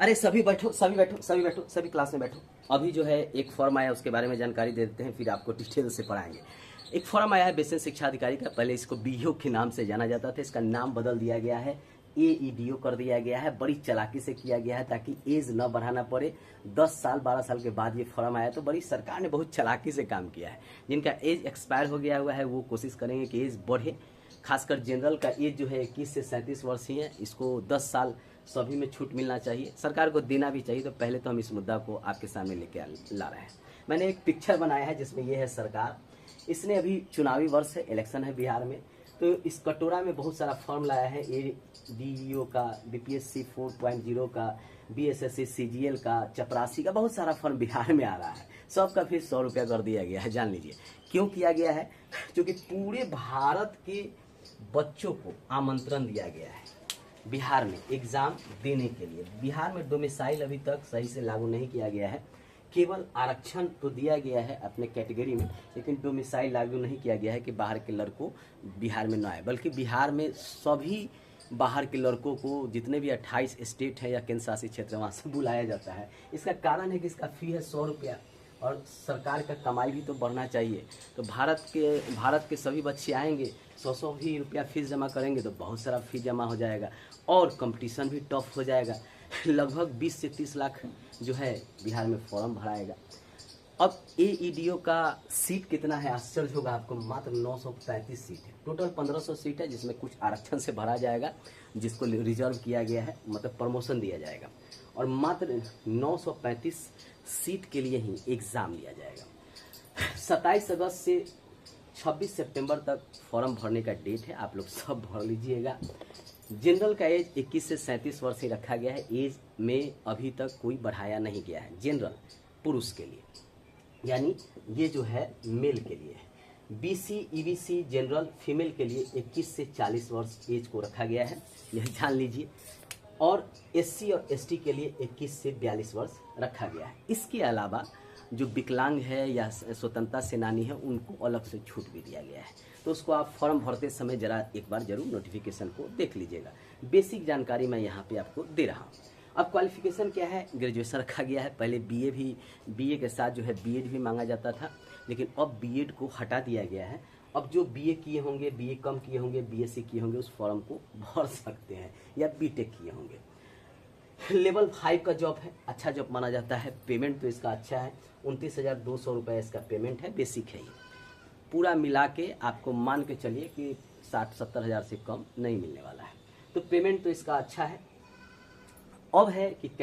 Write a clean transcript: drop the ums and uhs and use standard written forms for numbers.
अरे सभी बैठो, सभी बैठो, सभी बैठो, सभी क्लास में बैठो। अभी जो है एक फॉर्म आया, उसके बारे में जानकारी दे देते हैं, फिर आपको डिटेल से पढ़ाएंगे। एक फॉर्म आया है बेसिक शिक्षा अधिकारी का। पहले इसको बीईओ के नाम से जाना जाता था, इसका नाम बदल दिया गया है, एईडीओ कर दिया गया है। बड़ी चालाकी से किया गया है ताकि एज न बढ़ाना पड़े। 10 साल 12 साल के बाद ये फॉर्म आया, तो बड़ी सरकार ने बहुत चालाकी से काम किया है। जिनका एज एक्सपायर हो गया हुआ है वो कोशिश करेंगे कि एज बढ़े। खासकर जनरल का एज जो है 21 से 37 वर्ष ही है, इसको 10 साल सभी में छूट मिलना चाहिए, सरकार को देना भी चाहिए। तो पहले तो हम इस मुद्दा को आपके सामने लेके ला रहे हैं। मैंने एक पिक्चर बनाया है जिसमें ये है सरकार। इसने अभी चुनावी वर्ष है, इलेक्शन है बिहार में, तो इस कटोरा में बहुत सारा फॉर्म लाया है। एडीईओ का, बीपीएससी 4.0 का, बीएसएससी सीजीएल का, चपरासी का, बहुत सारा फॉर्म बिहार में आ रहा है। सबका फिर 100 रुपया कर दिया गया है। जान लीजिए क्यों किया गया है, क्योंकि पूरे भारत के बच्चों को आमंत्रण दिया गया है बिहार में एग्जाम देने के लिए। बिहार में डोमिसाइल अभी तक सही से लागू नहीं किया गया है, केवल आरक्षण तो दिया गया है अपने कैटेगरी में, लेकिन डोमिसाइल लागू नहीं किया गया है कि बाहर के लड़कों बिहार में न आए। बल्कि बिहार में सभी बाहर के लड़कों को, जितने भी 28 स्टेट है या केंद्र शासित क्षेत्र है, वहाँ से बुलाया जाता है। इसका कारण है कि इसका फी है 100 रुपया, और सरकार का कमाई भी तो बढ़ना चाहिए। तो भारत के सभी बच्चे आएंगे, 100 भी रुपया फीस जमा करेंगे तो बहुत सारा फीस जमा हो जाएगा, और कंपटीशन भी टफ हो जाएगा। लगभग 20 से 30 लाख जो है बिहार में फॉर्म भराएगा। अब एईडीओ का सीट कितना है, आश्चर्य होगा आपको, मात्र 935 सीट है। टोटल 1500 सीट है, जिसमें कुछ आरक्षण से भरा जाएगा, जिसको रिजर्व किया गया है, मतलब प्रमोशन दिया जाएगा। और मात्र 935 सीट के लिए ही एग्ज़ाम लिया जाएगा। 27 अगस्त से 26 सितंबर तक फॉर्म भरने का डेट है, आप लोग सब भर लीजिएगा। जनरल का एज 21 से 37 वर्ष ही रखा गया है। एज में अभी तक कोई बढ़ाया नहीं गया है। जनरल पुरुष के लिए, यानी ये जो है मेल के लिए है। बीसी ईबीसी जनरल फीमेल के लिए 21 से 40 वर्ष एज को रखा गया है, यह जान लीजिए। और एससी और एसटी के लिए 21 से 42 वर्ष रखा गया है। इसके अलावा जो विकलांग है या स्वतंत्रता सेनानी है, उनको अलग से छूट भी दिया गया है। तो उसको आप फॉर्म भरते समय जरा एक बार जरूर नोटिफिकेशन को देख लीजिएगा। बेसिक जानकारी मैं यहाँ पे आपको दे रहा हूँ। अब क्वालिफिकेशन क्या है, ग्रेजुएशन रखा गया है। पहले बीए के साथ जो है बीएड भी मांगा जाता था, लेकिन अब बीएड को हटा दिया गया है। अब जो बीए किए होंगे, बीए कम किए होंगे, बीएससी किए होंगे, उस फॉर्म को भर सकते हैं, या बीटेक किए होंगे। लेवल 5 का जॉब है, अच्छा जॉब माना जाता है। पेमेंट तो इसका अच्छा है, 29,200 रुपये इसका पेमेंट है। बेसिक है ये, पूरा मिला के आपको मान के चलिए कि 60-70 हज़ार से कम नहीं मिलने वाला है। तो पेमेंट तो इसका अच्छा है। अब है कि